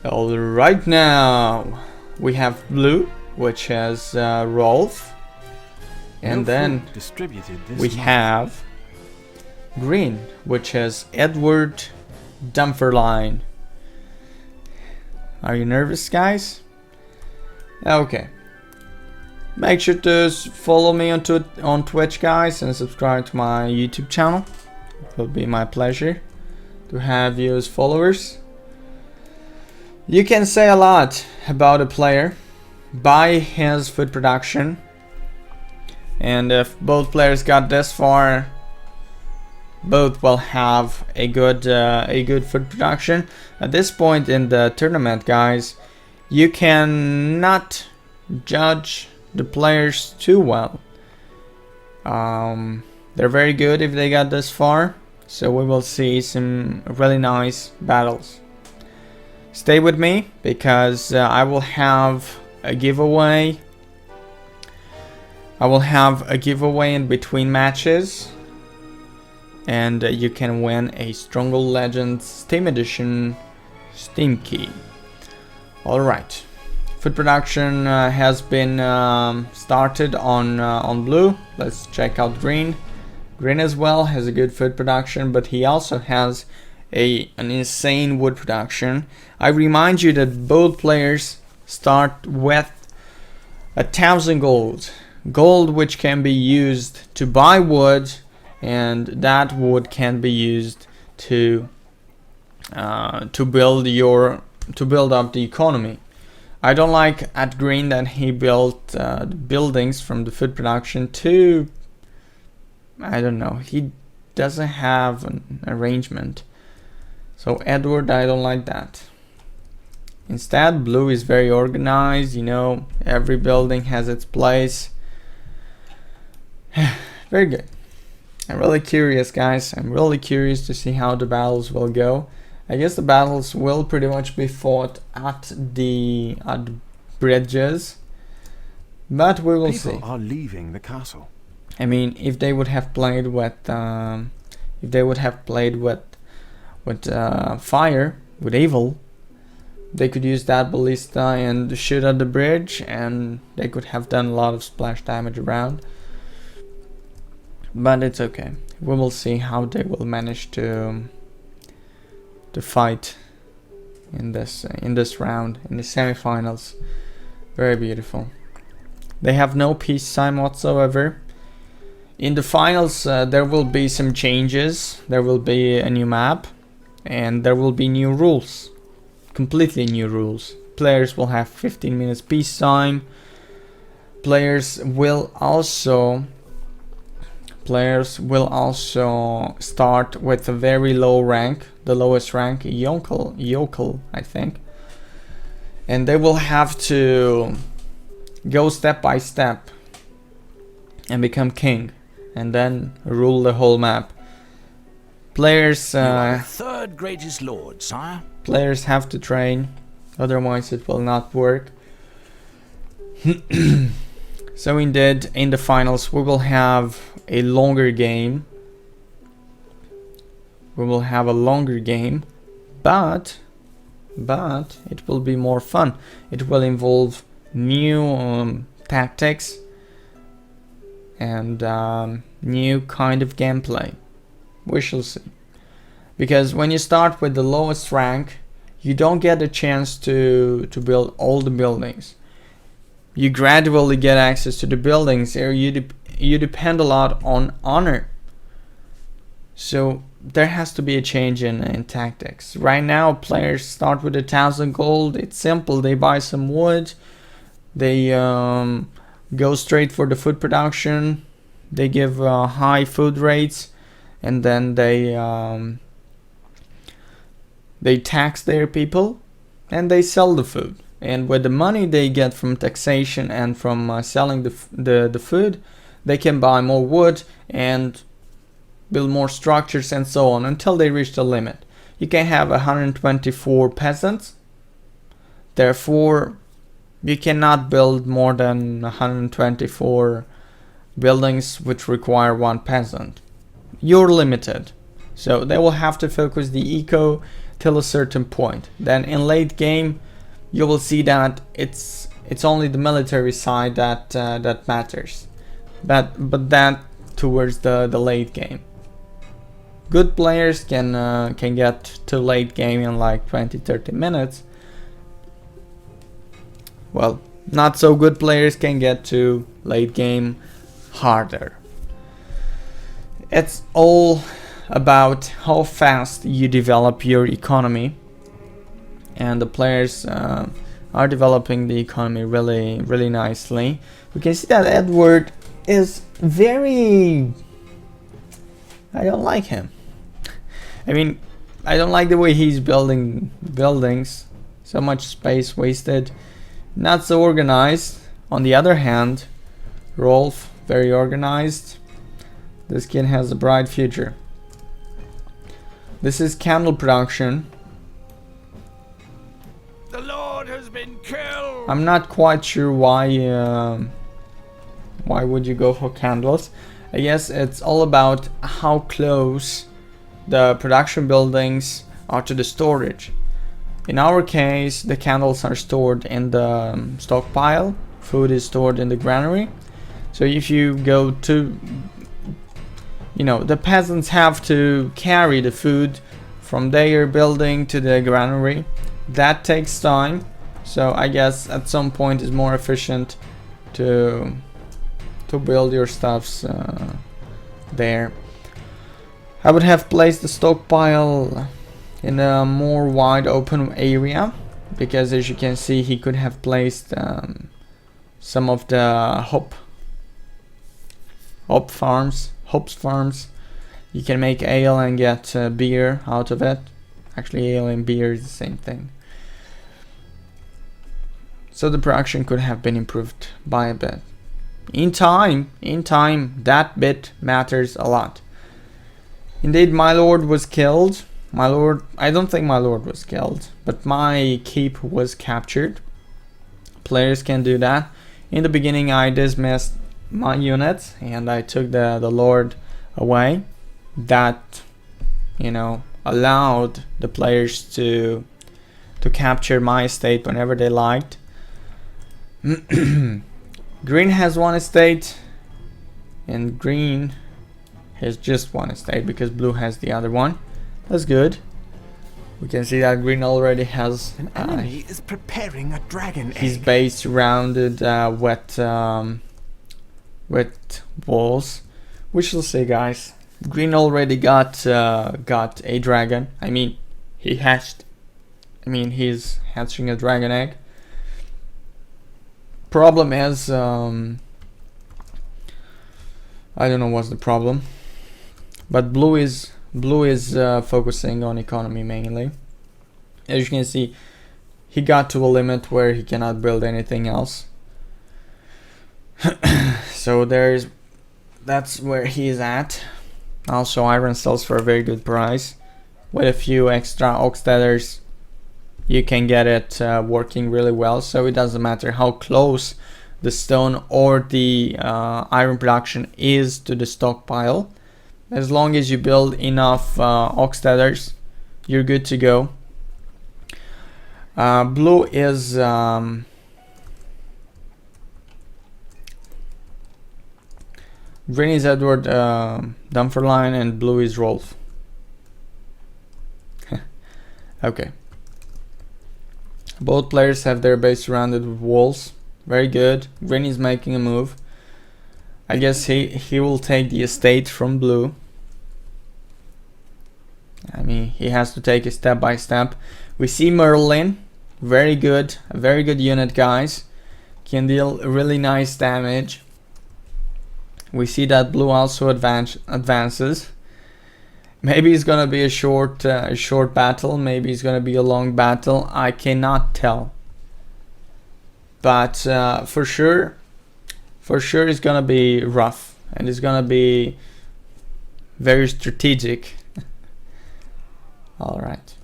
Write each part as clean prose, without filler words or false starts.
Alright, now we have blue, which has Rolf, and then we have green, which has Edward Dunferline. Are you nervous, guys? Okay. Make sure to follow me on Twitch, guys, and subscribe to my YouTube channel. It will be my pleasure to have you as followers. You can say a lot about a player by his food production, and if both players got this far, both will have a good food production. At this point in the tournament, guys, you cannot judge the players too well. They're very good if they got this far, so we will see some really nice battles. Stay with me, because I will have a giveaway. I will have a giveaway in between matches, and you can win a Stronghold Legends Steam Edition Steam Key. Alright, food production has been started on blue. Let's check out green. Green as well has a good food production, but he also has an insane wood production. I remind you that both players start with 1,000 gold which can be used to buy wood, and that wood can be used to build up the economy. I don't like at green that he built the buildings from the food production to, I don't know, he doesn't have an arrangement. So Edward, I don't like that. Instead, blue is very organized, you know, every building has its place. Very good. I'm really curious, guys. I'm really curious to see how the battles will go. I guess the battles will pretty much be fought at the bridges, but we will see. People are leaving the castle. I mean, if they would have played with fire, with evil, they could use that ballista and shoot at the bridge, and they could have done a lot of splash damage around. But it's okay. We will see how they will manage to fight in this round, in the semifinals. Very beautiful. They have no peace sign whatsoever. In the finals, there will be some changes. There will be a new map, and there will be new rules. Completely new rules. Players will have 15 minutes peace time. Players will also start with a very low rank, the lowest rank, yokel, I think. And they will have to go step by step and become king, and then rule the whole map. Players, you are the third greatest lord, sire. Players have to train, otherwise it will not work. So indeed, in the finals, we will have a longer game. But it will be more fun. It will involve new tactics and new kind of gameplay. We shall see. Because when you start with the lowest rank, you don't get a chance to build all the buildings. You gradually get access to the buildings, or you depend a lot on honor. So there has to be a change in tactics. Right now, players start with 1,000 gold. It's simple. They buy some wood. They go straight for the food production. They give high food rates, and then they tax their people, and they sell the food. And with the money they get from taxation and from selling the food, they can buy more wood and build more structures and so on until they reach the limit. You can have 124 peasants. Therefore, you cannot build more than 124 buildings which require one peasant. You're limited. So they will have to focus the eco, till a certain point. Then in late game, you will see that it's only the military side that that matters. But that towards the late game. Good players can get to late game in like 20-30 minutes. Well, not so good players can get to late game harder. It's all about how fast you develop your economy, and the players are developing the economy really nicely. We can see that Edward is very... I don't like him. I mean, I don't like the way he's building buildings. So much space wasted. Not so organized. On the other hand, Rolf, very organized. This kid has a bright future. This is candle production. The Lord has been killed. I'm not quite sure why would you go for candles. I guess it's all about how close the production buildings are to the storage. In our case, the candles are stored in the stockpile. Food is stored in the granary. So if you go to, you know, the peasants have to carry the food from their building to the granary. That takes time. So I guess at some point it's more efficient to build your stuffs there. I would have placed the stockpile in a more wide open area, because as you can see, he could have placed some of the hops farms. You can make ale and get beer out of it. Actually, ale and beer is the same thing. So the production could have been improved by a bit. In time, that bit matters a lot. Indeed, my lord was killed. I don't think my lord was killed, but my keep was captured. Players can do that. In the beginning, I dismissed my units and I took the lord away. That, you know, allowed the players to capture my estate whenever they liked. Green has one estate, and green has just one estate because blue has the other one. That's good. We can see that green already has an enemy is preparing a dragon his egg. base surrounded with walls. We shall see, guys. Green already got a dragon. I mean, he's hatching a dragon egg. Problem is, I don't know what's the problem, but blue is focusing on economy mainly. As you can see, he got to a limit where he cannot build anything else. So that's where he is at. Also, iron sells for a very good price. With a few extra oxteaders, you can get it working really well. So it doesn't matter how close the stone or the iron production is to the stockpile. As long as you build enough oxteaders, you're good to go. Blue is green is Edward Dunferline and blue is Rolf. Okay. Both players have their base surrounded with walls. Very good. Green is making a move. I guess he will take the estate from blue. I mean, he has to take it step by step. We see Merlin. Very good. A very good unit, guys. Can deal really nice damage. We see that blue also advances. Maybe it's gonna be a short battle. Maybe it's gonna be a long battle. I cannot tell. But for sure it's gonna be rough, and it's gonna be very strategic. All right.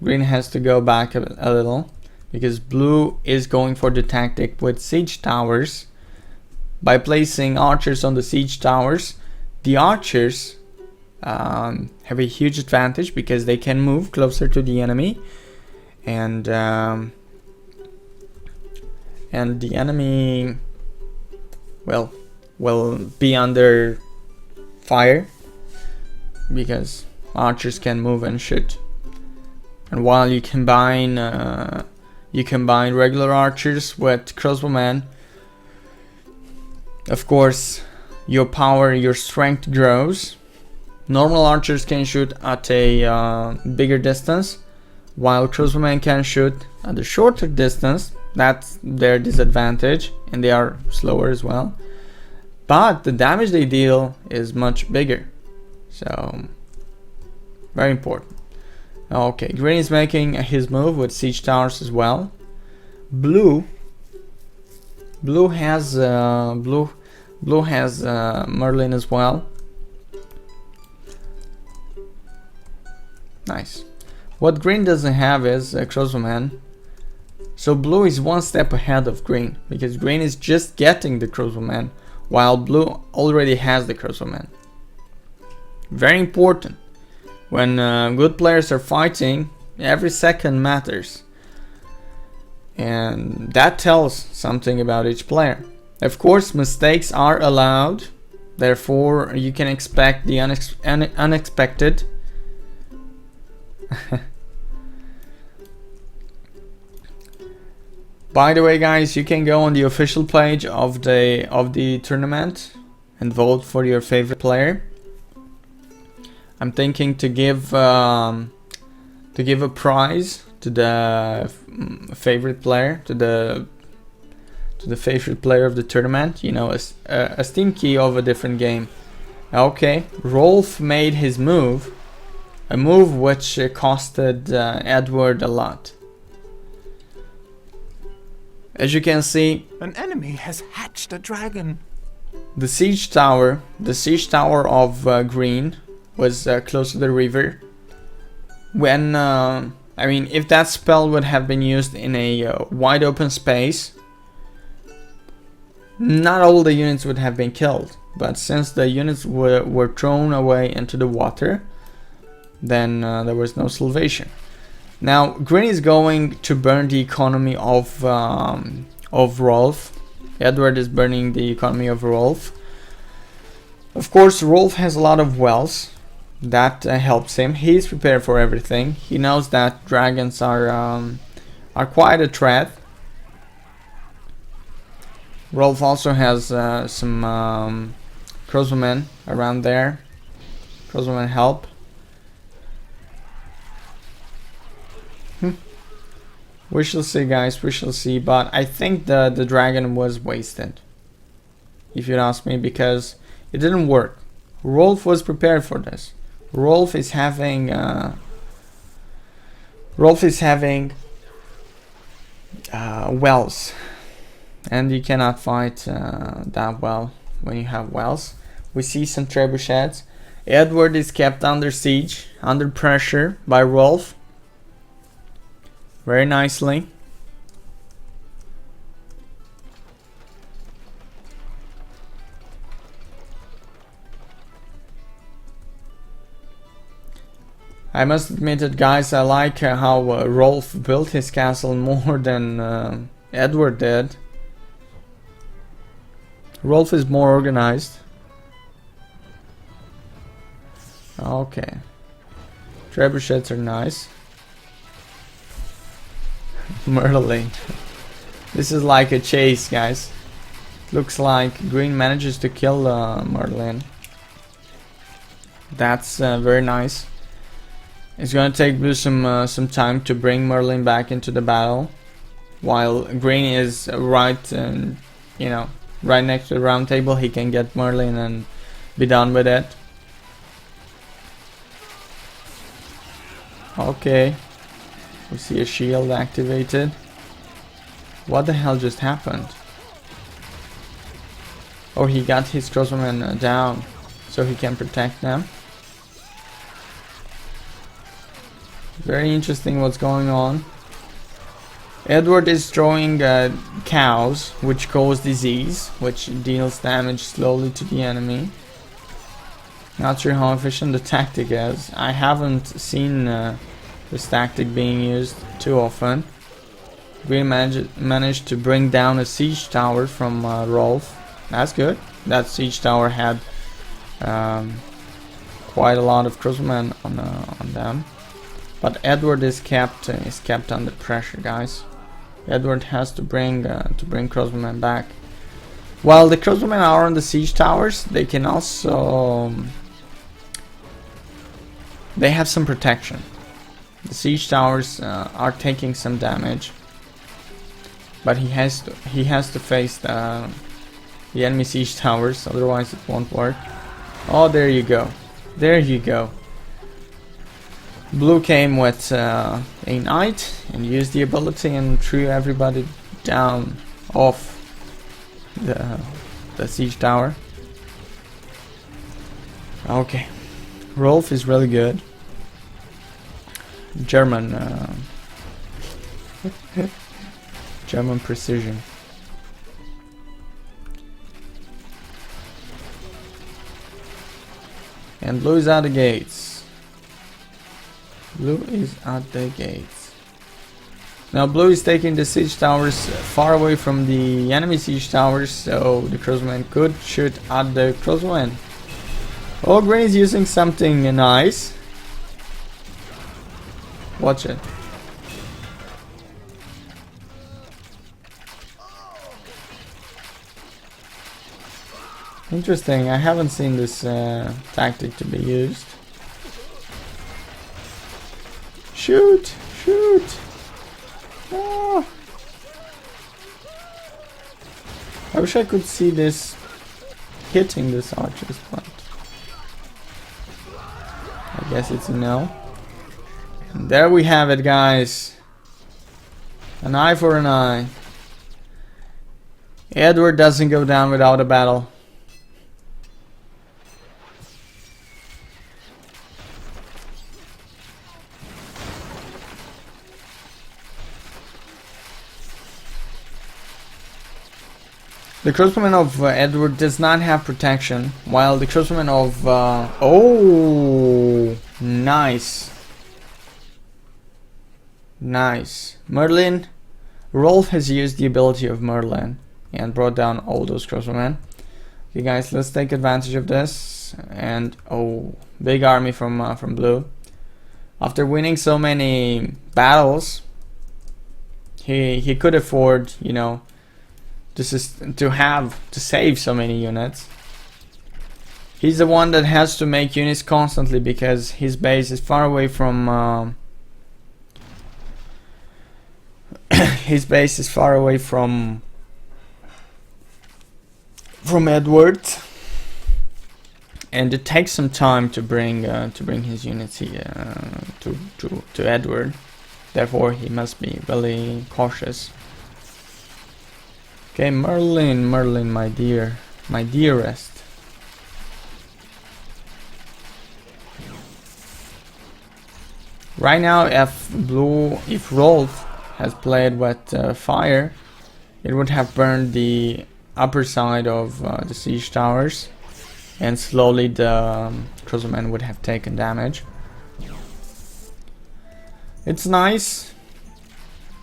Green has to go back a little because blue is going for the tactic with siege towers. By placing archers on the siege towers, the archers have a huge advantage because they can move closer to the enemy, and the enemy will be under fire because archers can move and shoot. And while you combine regular archers with crossbowmen, of course your power, your strength grows. Normal archers can shoot at a bigger distance, while crossbowmen can shoot at a shorter distance. That's their disadvantage, and they are slower as well. But the damage they deal is much bigger, so very important. Okay, green is making his move with siege towers as well. Blue has Merlin as well. Nice. What green doesn't have is a crossbowman. So blue is one step ahead of green because green is just getting the crossbowman, while blue already has the crossbowman. Very important. When good players are fighting, every second matters, and that tells something about each player. Of course, mistakes are allowed, therefore you can expect the unexpected. By the way, guys, you can go on the official page of the tournament and vote for your favorite player. I'm thinking to give a prize to the favorite player, to the favorite player of the tournament. You know, a Steam key of a different game. Okay, Rolf made his move, a move which costed Edward a lot. As you can see, An enemy has hatched a dragon. the siege tower of green was close to the river. When I mean, if that spell would have been used in a wide open space, not all the units would have been killed. But since the units were thrown away into the water, then there was no salvation. Now green is going to burn the economy of Rolf. Edward is burning the economy of Rolf. Of course, Rolf has a lot of wells. That helps him. He's prepared for everything. He knows that dragons are quite a threat. Rolf also has some crossbowmen around there. Crossbowmen help. We shall see, guys. We shall see. But I think the dragon was wasted, if you ask me, because it didn't work. Rolf was prepared for this. Rolf is having wells, and you cannot fight that well when you have wells. We see some trebuchets. Edward is kept under siege, under pressure by Rolf. Very nicely. I must admit it, guys, I like how Rolf built his castle more than Edward did. Rolf is more organized. Okay. Trebuchets are nice. Merlin. This is like a chase, guys. Looks like green manages to kill Merlin. That's very nice. It's gonna take blue some time to bring Merlin back into the battle, while green is right right next to the round table. He can get Merlin and be done with it. Okay, we see a shield activated. What the hell just happened? Oh, he got his crossbowmen down so he can protect them. Very interesting what's going on. Edward is throwing cows, which cause disease, which deals damage slowly to the enemy. Not sure how efficient the tactic is. I haven't seen this tactic being used too often. We managed to bring down a siege tower from Rolf. That's good. That siege tower had quite a lot of crossbowmen on them. But Edward is kept under pressure, guys. Edward has to bring crossbowmen back. While the crossbowmen are on the siege towers, they can also they have some protection. The siege towers are taking some damage, but he has to face the enemy siege towers, otherwise it won't work. Oh, there you go, there you go. Blue came with a knight and used the ability and threw everybody down off the siege tower. Okay, Rolf is really good. German German precision. And blue is at the gates. Blue is at the gates. Now blue is taking the siege towers far away from the enemy siege towers, so the crossbowmen could shoot at the crossbowmen. Oh, green is using something nice. Watch it. Interesting, I haven't seen this tactic to be used. Shoot! Shoot! Ah. I wish I could see this hitting this archer's point. I guess it's a no. And there we have it, guys. An eye for an eye. Edward doesn't go down without a battle. The crossbowman of Edward does not have protection, while the crossbowman of oh, nice. Nice. Merlin. Rolf has used the ability of Merlin and brought down all those crossbowmen. Okay, guys, let's take advantage of this. And oh, big army from blue. After winning so many battles, he could afford, you know, to save so many units. He's the one that has to make units constantly because his base is far away from his base is far away from Edward, and it takes some time to bring his units here to Edward. Therefore, he must be really cautious. Okay, Merlin, my dear, my dearest. Right now, if Rolf has played with fire, it would have burned the upper side of the siege towers, and slowly the crossbowmen would have taken damage. It's nice.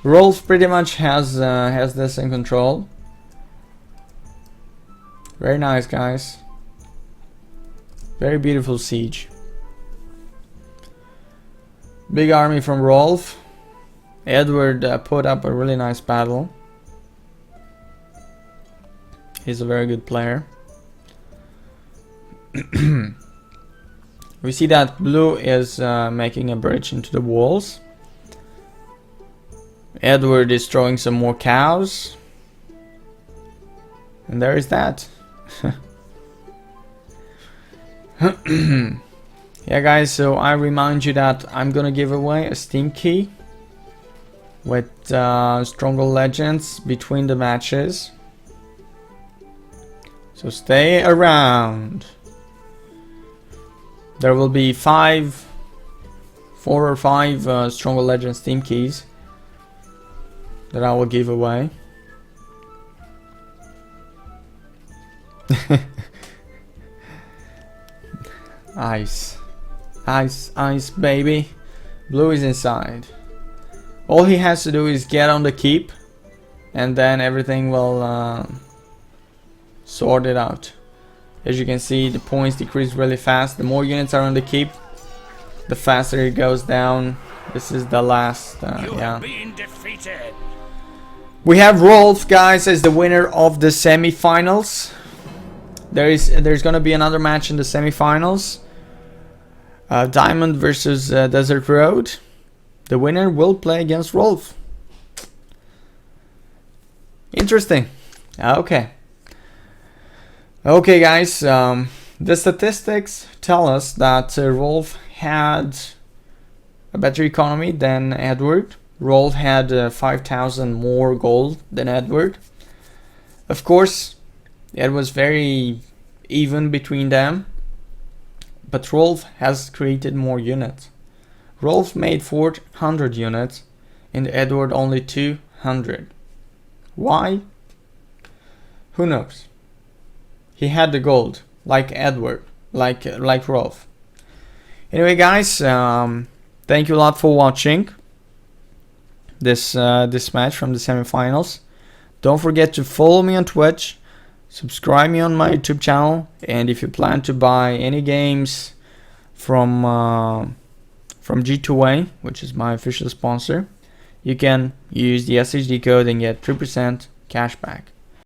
Rolf pretty much has this in control. Very nice, guys. Very beautiful siege. Big army from Rolf. Edward put up a really nice battle. He's a very good player. We see that blue is making a bridge into the walls. Edward is throwing some more cows. And there is that. Yeah, guys, so I remind you that I'm gonna give away a Steam key with Stronghold Legends between the matches. So stay around. There will be 4 or 5 Stronghold Legends Steam keys that I will give away. Ice. Ice, ice, baby. Blue is inside. All he has to do is get on the keep, and then everything will sort it out. As you can see, the points decrease really fast. The more units are on the keep, the faster it goes down. This is the last, yeah. Been defeated. We have Rolf, guys, as the winner of the semi-finals. There's gonna be another match in the semi-finals. Diamond versus Desert Road. The winner will play against Rolf. Interesting. Okay. Okay, guys. The statistics tell us that Rolf had a better economy than Edward. Rolf had 5,000 more gold than Edward. Of course, it was very even between them. But Rolf has created more units. Rolf made 400 units and Edward only 200. Why? Who knows? He had the gold, like Edward, like Rolf. Anyway, guys, thank you a lot for watching this match from the semifinals. Don't forget to follow me on Twitch, subscribe me on my YouTube channel, and if you plan to buy any games from G2A, which is my official sponsor, you can use the SHD code and get 3% cash back.